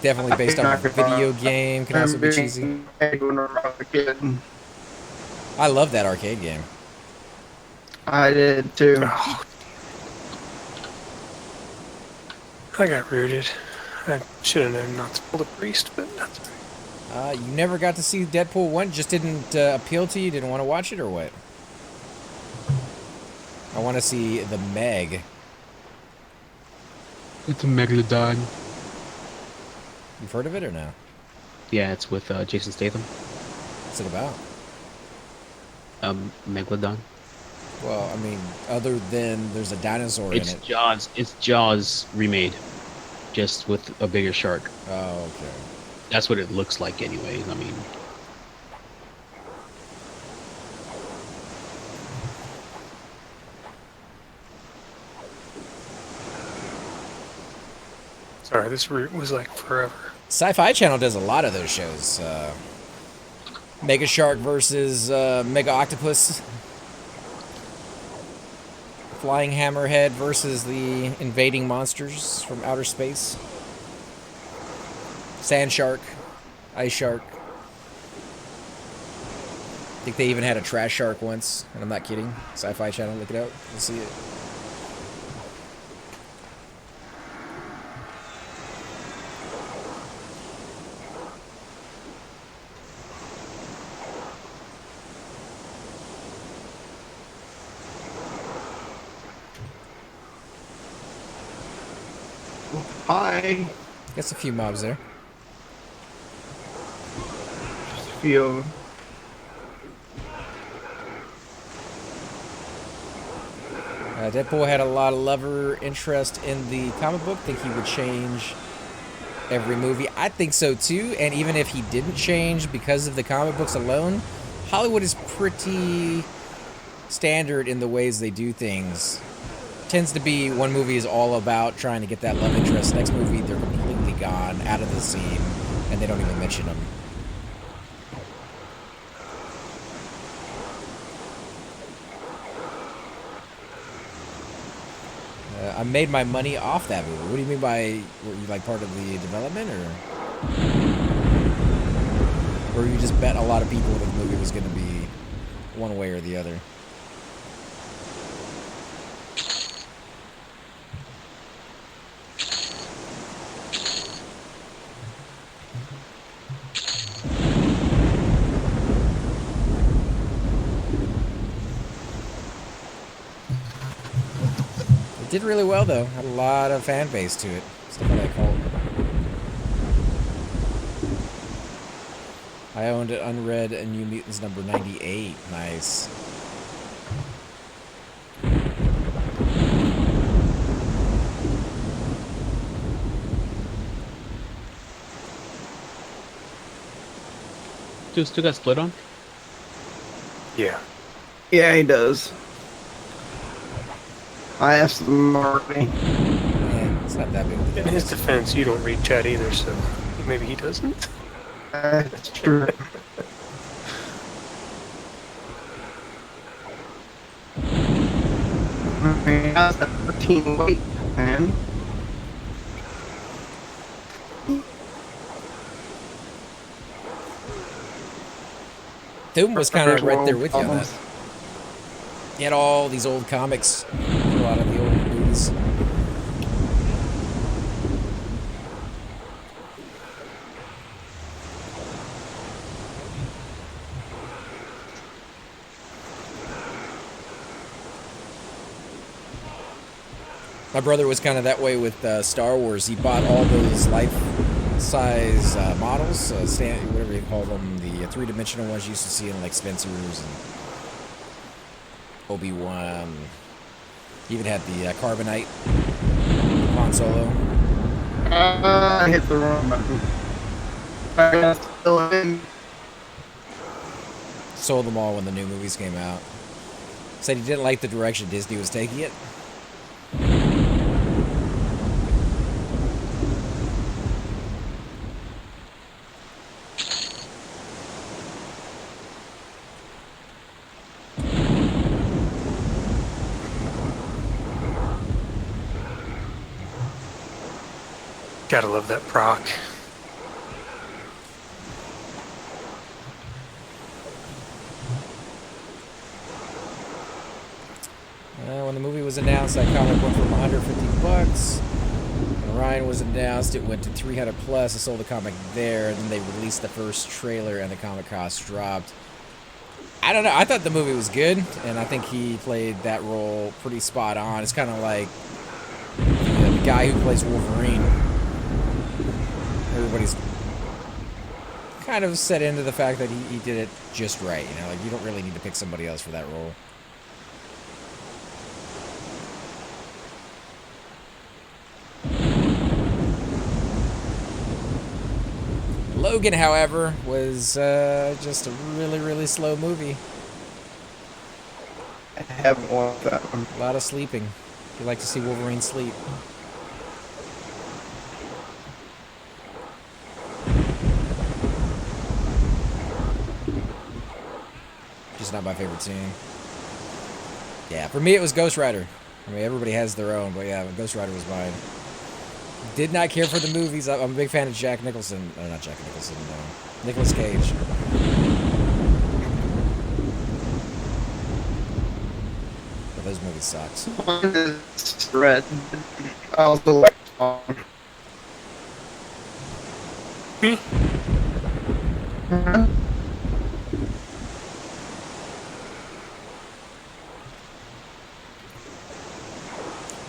definitely based off of a video game. Can also be cheesy. I love that arcade game. I did too. Oh, I got rooted. I should have known not to pull the priest, but that's right. You never got to see Deadpool 1? Just didn't appeal to you? Didn't want to watch it, or what? I want to see the Meg. It's a Megalodon. You've heard of it or no? Yeah, it's with Jason Statham. What's it about? Megalodon. Well, I mean, other than there's a dinosaur in It's it. Jaws. It's Jaws remade, just with a bigger shark. Oh, okay. That's what it looks like, anyways. I mean, Sorry, this route was like forever. Sci-Fi Channel does a lot of those shows. Mega Shark versus Mega Octopus. Flying Hammerhead versus the invading monsters from outer space. Sand Shark. Ice Shark. I think they even had a trash shark once, and I'm not kidding. Sci-Fi Channel, look it up. You'll see it. Hi. Guess a few mobs there. Just a few. Deadpool had a lot of lover interest in the comic book. Think he would change every movie. I think so too. And even if he didn't change because of the comic books alone, Hollywood is pretty standard in the ways they do things. Tends to be one movie is all about trying to get that love interest. Next movie, they're completely gone, out of the scene, and they don't even mention them. I made my money off that movie. What do you mean by, were you like part of the development, or you just bet a lot of people that the movie was going to be one way or the other? Did really well though. Had a lot of fan base to it. Stuff like that cult. I owned it unread and New Mutants number 98. Nice. Dude, still got split on? Yeah. Yeah, he does. I asked him already. Yeah, it's not that big of a In deal. his defense, you don't read chat either, so maybe he doesn't. That's true. I mean, how's that 13 weight, man? Doom was kind of right there with you on that. He had all these old comics, a lot of the old movies. My brother was kind of that way with Star Wars. He bought all those life-size models, whatever you call them, the three-dimensional ones you used to see in like Spencer's and Obi-Wan. He even had the Carbonite Han Solo. I hit the wrong button. I got still in. Sold them all when the new movies came out. Said he didn't like the direction Disney was taking it. Gotta love that proc. When the movie was announced, that comic went from $150. When Ryan was announced, it went to $300 plus. I sold the comic there, and then they released the first trailer, and the comic cost dropped. I don't know. I thought the movie was good, and I think he played that role pretty spot on. It's kind of like the guy who plays Wolverine. Everybody's kind of set into the fact that he did it just right. You know, like you don't really need to pick somebody else for that role. Logan, however, was just a really, really slow movie. I haven't watched that one. A lot of sleeping. You like to see Wolverine sleep. Just not my favorite scene. Yeah, for me it was Ghost Rider. I mean, everybody has their own, but yeah, Ghost Rider was mine. Did not care for the movies. I'm a big fan of Jack Nicholson. Oh, not Jack Nicholson. No. Nicolas Cage. But those movies sucks. One is Red. I also like Me?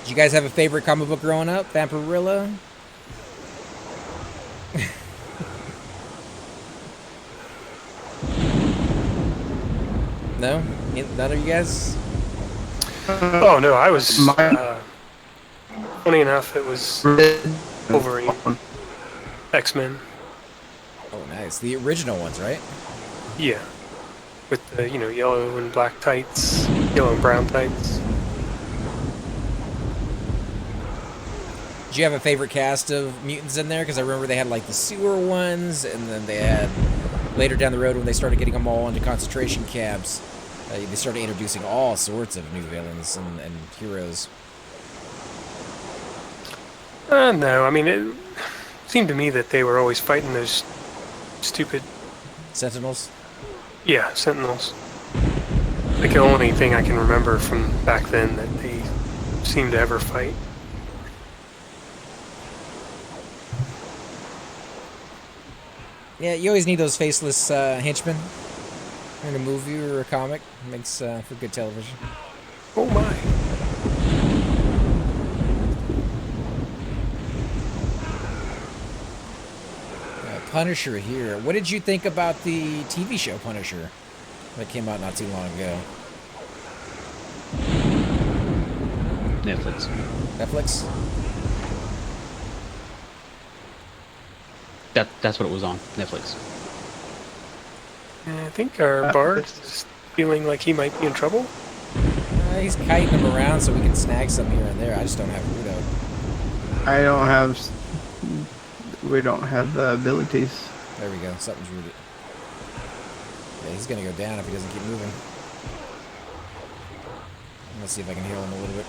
Did you guys have a favorite comic book growing up? Vampirilla? No? None of you guys? Oh no, I was funny enough. It was Wolverine, X-Men. Oh, nice. The original ones, right? Yeah, with the yellow and black tights, yellow and brown tights. Did you have a favorite cast of mutants in there? Because I remember they had like the sewer ones, and then they had later down the road when they started getting them all into concentration camps. They started introducing all sorts of new villains and heroes. No, I mean it seemed to me that they were always fighting those stupid Sentinels? Yeah, Sentinels. Like the only thing I can remember from back then that they seemed to ever fight. Yeah, you always need those faceless henchmen in a movie or a comic. Makes for good television. Oh my. Punisher here. What did you think about the TV show Punisher that came out not too long ago? Netflix. Netflix? That's what it was on. Netflix. I think our bard is feeling like he might be in trouble. He's kiting them around so we can snag some here and there. I just don't have Rudo. We don't have the abilities. There we go. Something's rooted. Yeah, he's gonna go down if he doesn't keep moving. Let's see if I can heal him a little bit.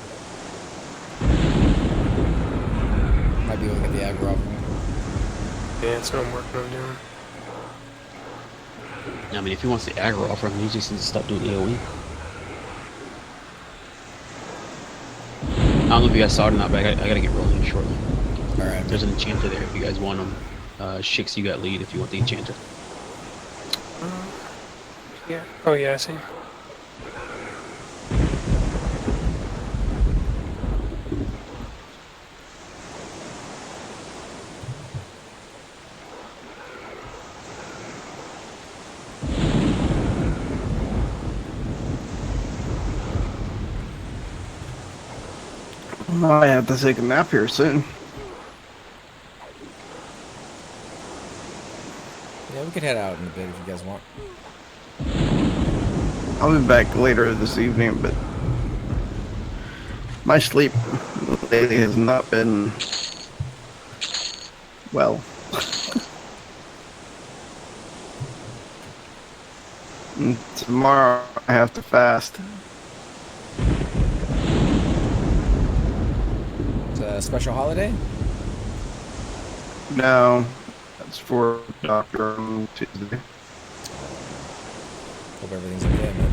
Might be able to get the aggro off him. Yeah, that's what I'm working on doing. I mean, if he wants the aggro off him, he just needs to stop doing AoE. I don't know if you guys saw it or not, but I gotta get rolling shortly. Alright. There's an enchanter there if you guys want him. Shix, you got lead if you want the enchanter. Yeah. Oh yeah, I see. I have to take a nap here soon. Yeah, we could head out in a bit if you guys want. I'll be back later this evening, but my sleep lately has not been well. And tomorrow I have to fast. It's a special holiday? No, that's for doctor on Tuesday. Hope everything's okay, man.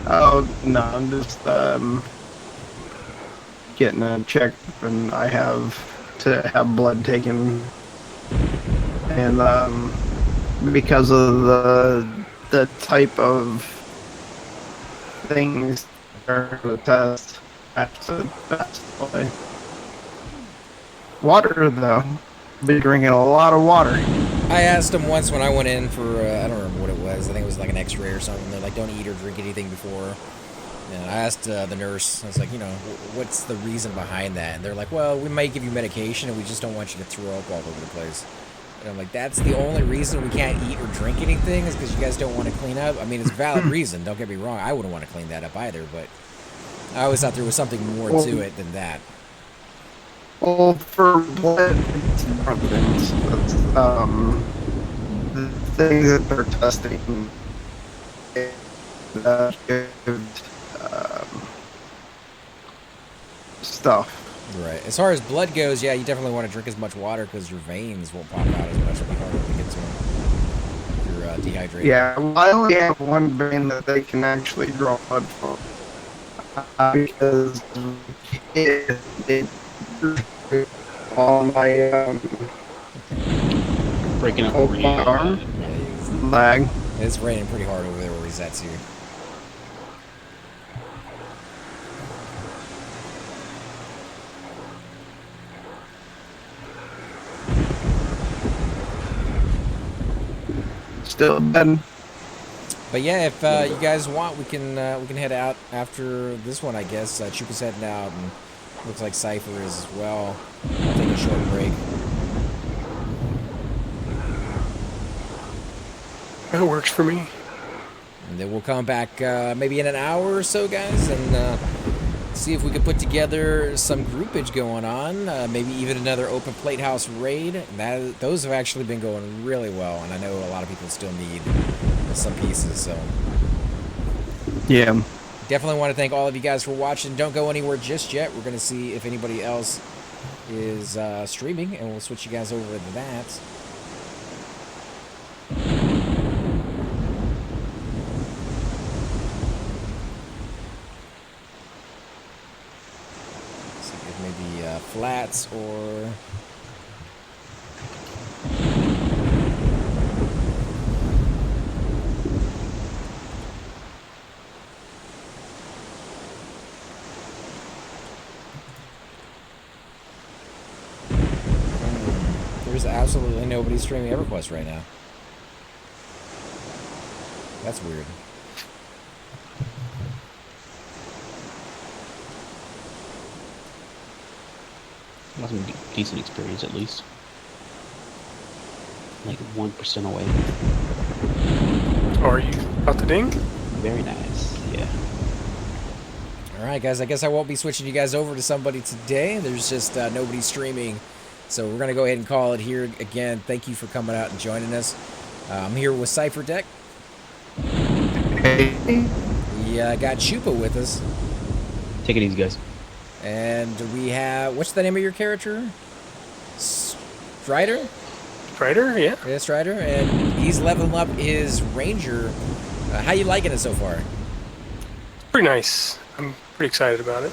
Oh no, I'm just getting a check, and I have to have blood taken, and because of the type of things for the test, that's why. Water though, been drinking a lot of water. I asked them once when I went in for, I don't remember what it was. I think it was like an x-ray or something. They're like, don't eat or drink anything before. And I asked the nurse, I was like, you know, what's the reason behind that? And they're like, well, we might give you medication and we just don't want you to throw up all over the place. And I'm like, that's the only reason we can't eat or drink anything is because you guys don't want to clean up? I mean, it's a valid reason. Don't get me wrong. I wouldn't want to clean that up either, but I always thought there was something more to it than that. Well, for blood, it's different things. It's, the things that they're testing, stuff. Right. As far as blood goes, yeah, you definitely want to drink as much water because your veins won't pop out as much. It'll be harder to get to them if you're dehydrated. Yeah, well, I only have one vein that they can actually draw blood from. Because it on my Breaking up over my arm Yeah, lag. it's raining pretty hard over there where he's at too. Still bad. But yeah, if you guys want, we can head out after this one, I guess. Chupa's heading out, and looks like Cypher is as well. I'll take a short break. That works for me. And then we'll come back maybe in an hour or so, guys, and see if we can put together some groupage going on. Maybe even another open plate house raid. Those have actually been going really well, and I know a lot of people still need some pieces, so Yeah. definitely want to thank all of you guys for watching. Don't go anywhere just yet. We're going to see if anybody else is streaming, and we'll switch you guys over to that. See if maybe flats or there's absolutely nobody streaming EverQuest right now. That's weird. Got some decent experience at least. Like 1% away. Are you about to ding? Very nice. Yeah. Alright guys, I guess I won't be switching you guys over to somebody today. There's just nobody streaming. So we're going to go ahead and call it here. Again, thank you for coming out and joining us. I'm here with Cypher Deck. Hey. We got Chupa with us. Take it easy, guys. And we have, what's the name of your character? Strider? Strider, yeah. Yeah, Strider. And he's leveling up his Ranger. How you liking it so far? Pretty nice. I'm pretty excited about it.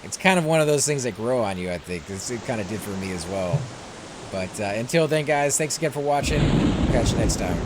It's kind of one of those things that grow on you, I think. It kind of did for me as well. But until then, guys, thanks again for watching. Catch you next time.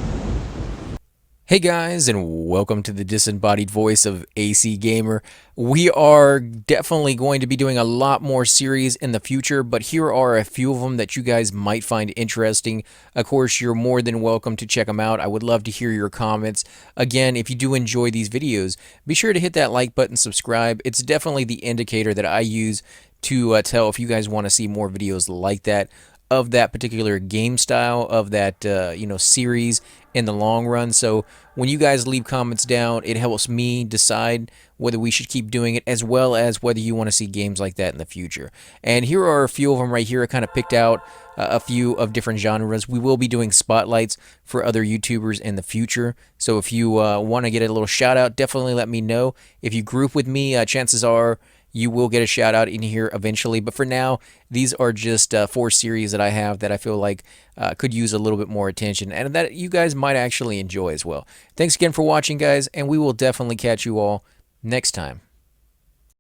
Hey guys, and welcome to the disembodied voice of AC Gamer. We are definitely going to be doing a lot more series in the future, but here are a few of them that you guys might find interesting. Of course, you're more than welcome to check them out. I would love to hear your comments. Again, if you do enjoy these videos, be sure to hit that like button, subscribe. It's definitely the indicator that I use to tell if you guys want to see more videos like that, of that particular game style, of that series in the long run. So when you guys leave comments down, it helps me decide whether we should keep doing it, as well as whether you want to see games like that in the future. And here are a few of them right here. I kind of picked out a few of different genres. We will be doing spotlights for other YouTubers in the future. So if you want to get a little shout out, definitely let me know. If you group with me, chances are you will get a shout out in here eventually. But for now, these are just 4 series that I have that I feel like could use a little bit more attention and that you guys might actually enjoy as well. Thanks again for watching, guys, and we will definitely catch you all next time.